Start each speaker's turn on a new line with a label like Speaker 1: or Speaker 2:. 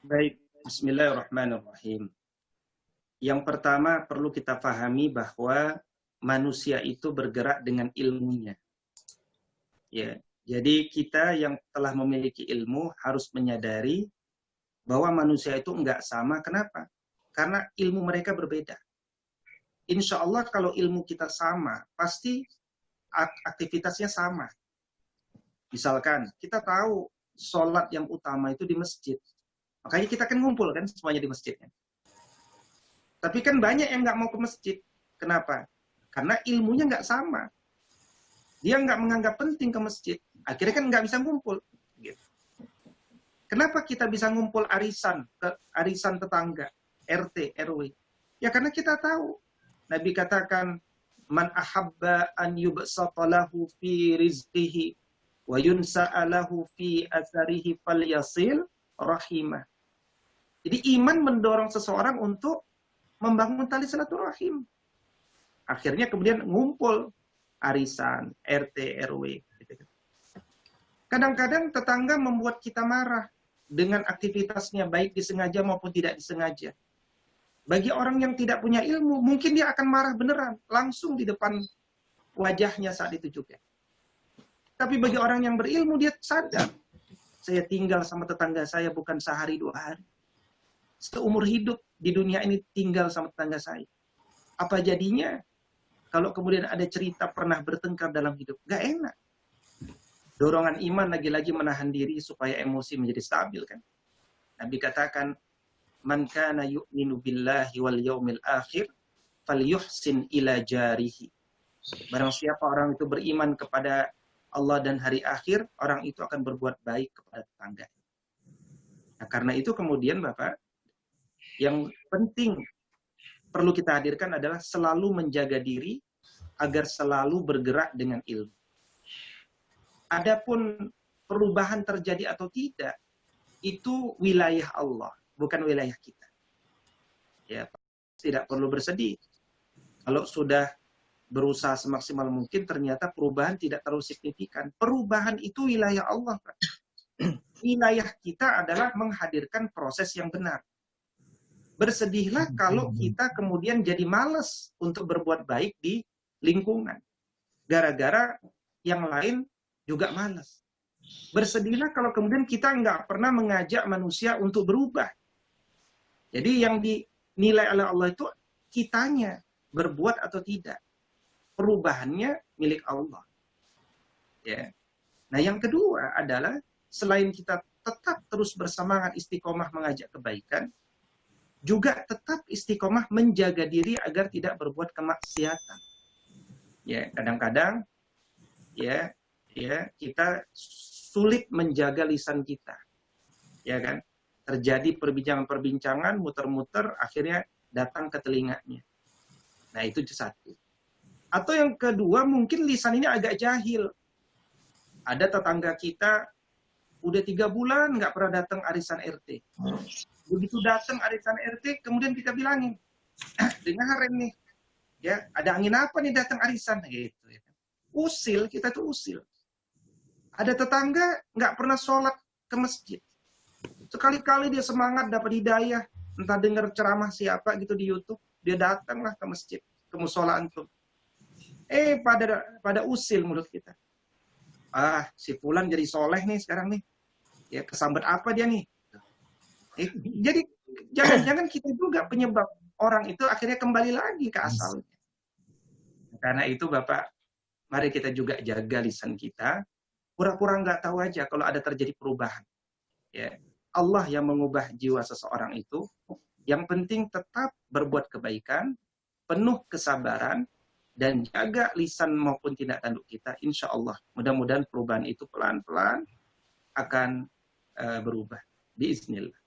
Speaker 1: Baik, Bismillahirrahmanirrahim. Yang pertama perlu kita pahami bahwa manusia itu bergerak dengan ilmunya. Ya, jadi kita yang telah memiliki ilmu harus menyadari bahwa manusia itu enggak sama. Kenapa? Karena ilmu mereka berbeda. Insya Allah kalau ilmu kita sama, pasti aktivitasnya sama. Misalkan kita tahu sholat yang utama itu di masjid. Makanya kita kan ngumpul kan semuanya di masjid. Tapi kan banyak yang nggak mau ke masjid. Kenapa? Karena ilmunya nggak sama. Dia nggak menganggap penting ke masjid. Akhirnya kan nggak bisa ngumpul. Gitu. Kenapa kita bisa ngumpul arisan tetangga, RT, RW? Ya karena kita tahu. Nabi katakan, man ahabba an yubsata lahu fi rizqihi wa yunsa'a lahu fi atharihi falyasil rahimah. Jadi iman mendorong seseorang untuk membangun tali silaturahim. Akhirnya kemudian ngumpul arisan, RT, RW. Kadang-kadang tetangga membuat kita marah dengan aktivitasnya, baik disengaja maupun tidak disengaja. Bagi orang yang tidak punya ilmu, mungkin dia akan marah beneran, langsung di depan wajahnya saat itu juga. Tapi bagi orang yang berilmu, dia sadar, saya tinggal sama tetangga saya bukan sehari 2 hari. Seumur hidup di dunia ini tinggal sama tetangga saya. Apa jadinya kalau kemudian ada cerita pernah bertengkar dalam hidup? Gak enak. Dorongan iman lagi-lagi menahan diri supaya emosi menjadi stabil kan. Nabi katakan, man kana yu'minu billahi wal yaumil akhir falyuhsin ila jarihi. Barang siapa orang itu beriman kepada Allah dan hari akhir, orang itu akan berbuat baik kepada tetangga. Nah, karena itu kemudian Bapak, yang penting perlu kita hadirkan adalah selalu menjaga diri agar selalu bergerak dengan ilmu. Adapun perubahan terjadi atau tidak, itu wilayah Allah, bukan wilayah kita. Ya, tidak perlu bersedih. Kalau sudah berusaha semaksimal mungkin, ternyata perubahan tidak terlalu signifikan. Perubahan itu wilayah Allah, Pak. Wilayah kita adalah menghadirkan proses yang benar. Bersedihlah kalau kita kemudian jadi malas untuk berbuat baik di lingkungan. Gara-gara yang lain juga malas. Bersedihlah kalau kemudian kita nggak pernah mengajak manusia untuk berubah. Jadi yang dinilai oleh Allah itu kitanya berbuat atau tidak. Perubahannya milik Allah. Ya. Nah yang kedua adalah selain kita tetap terus bersemangat istiqomah mengajak kebaikan, juga tetap istiqomah menjaga diri agar tidak berbuat kemaksiatan. Ya, kadang-kadang ya kita sulit menjaga lisan kita. Ya kan? Terjadi perbincangan-perbincangan muter-muter akhirnya datang ke telinganya. Nah, itu satu. Atau yang kedua, mungkin lisan ini agak jahil. Ada tetangga kita udah 3 bulan nggak pernah datang arisan RT. Begitu datang arisan RT, kemudian kita bilangin, dengarin nih, ya ada angin apa nih datang arisan, gitu. Usil, kita tuh usil. Ada tetangga nggak pernah sholat ke masjid. Sekali-kali dia semangat dapat hidayah, entah dengar ceramah siapa gitu di YouTube, dia datanglah ke masjid, ke musola antum. Pada usil menurut kita. Ah, si Fulan jadi soleh nih sekarang nih. Ya, kesambet apa dia nih? Jadi jangan-jangan kita juga penyebab orang itu akhirnya kembali lagi ke asalnya. Karena itu Bapak, mari kita juga jaga lisan kita. Pura-pura nggak tahu aja kalau ada terjadi perubahan. Ya, Allah yang mengubah jiwa seseorang itu. Yang penting tetap berbuat kebaikan, penuh kesabaran, dan jaga lisan maupun tindak tanduk kita. Insya Allah, mudah-mudahan perubahan itu pelan-pelan akan berubah. Biiznillah.